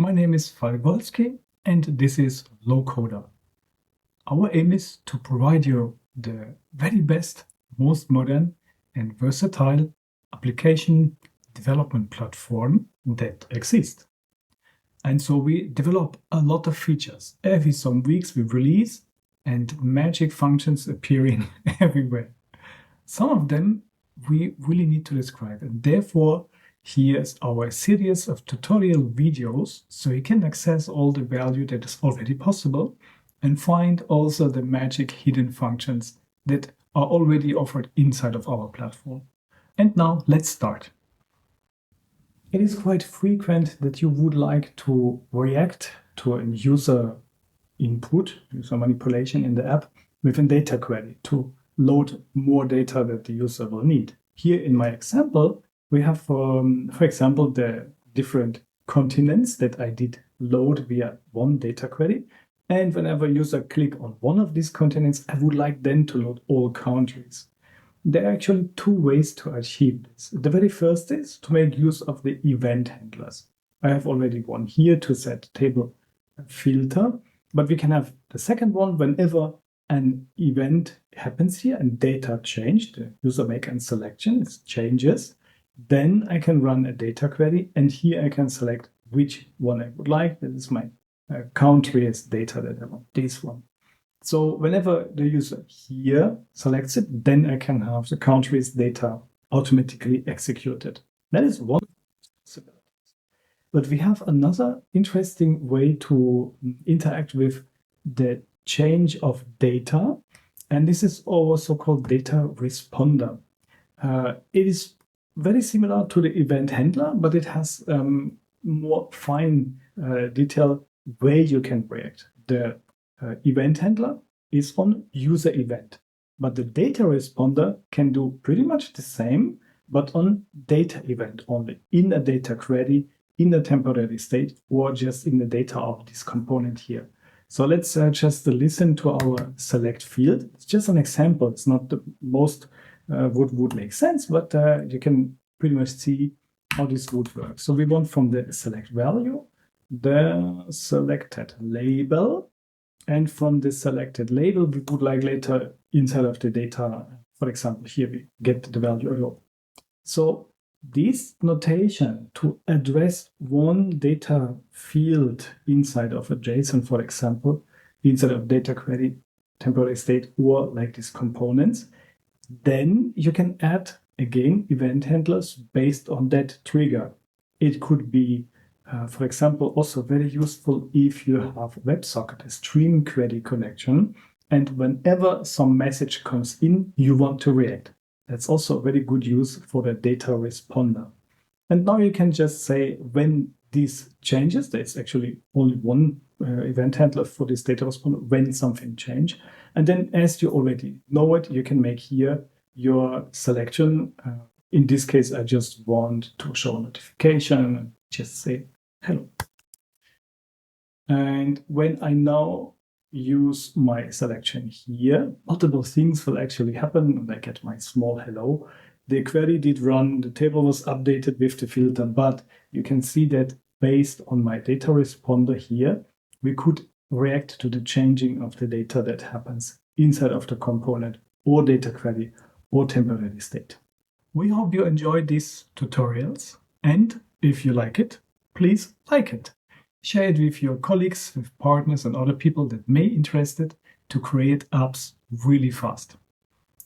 My name is Falgolski and this is Lowcoder. Our aim is to provide you the very best, most modern and versatile application development platform that exists. And so we develop a lot of features. Every some weeks we release and magic functions appearing everywhere. Some of them we really need to describe, and therefore here's our series of tutorial videos so you can access all the value that is already possible and find also the magic hidden functions that are already offered inside of our platform. And now let's start. It is quite frequent that you would like to react to a user input, user manipulation in the app with a data query to load more data that the user will need. Here in my example, we have, for example, the different continents that I did load via one data query. And whenever a user click on one of these continents, I would like then to load all countries. There are actually two ways to achieve this. The very first is to make use of the event handlers. I have already one here to set table filter, but we can have the second one whenever an event happens here and data change, the user make a selection, it changes, then I can run a data query and here I can select which one I would like. That is my country's data that I want, this one. So whenever the user here selects it, then I can have the country's data automatically executed. That is one possibility. But we have another interesting way to interact with the change of data, and this is also called data responder. It is very similar to the event handler, but it has more fine detail where you can react. The event handler is on user event, but the data responder can do pretty much the same, but on data event only, in a data query, in a temporary state, or just in the data of this component here. So let's just listen to our select field. It's just an example. It's not the most would make sense, but you can pretty much see how this would work. So we want from the select value, the selected label, and from the selected label, we would like later inside of the data, for example, here we get the value alone. So this notation to address one data field inside of a JSON, for example, inside of data query, temporary state, or like these components, then you can add, again, event handlers based on that trigger. It could be, for example, also very useful if you have WebSocket, a stream query connection, and whenever some message comes in, you want to react. That's also a very good use for the data responder. And now you can just say when this changes, there's actually only one event handler for this data responder, when something changes. And then as you already know it, you can make here your selection. In this case, I just want to show a notification and just say hello. And when I now use my selection here, multiple things will actually happen and I get my small hello. The query did run, the table was updated with the filter, but you can see that based on my data responder here, we could react to the changing of the data that happens inside of the component or data query or temporary state. We hope you enjoyed these tutorials, and if you like it, please like it. Share it with your colleagues, with partners and other people that may be interested to create apps really fast.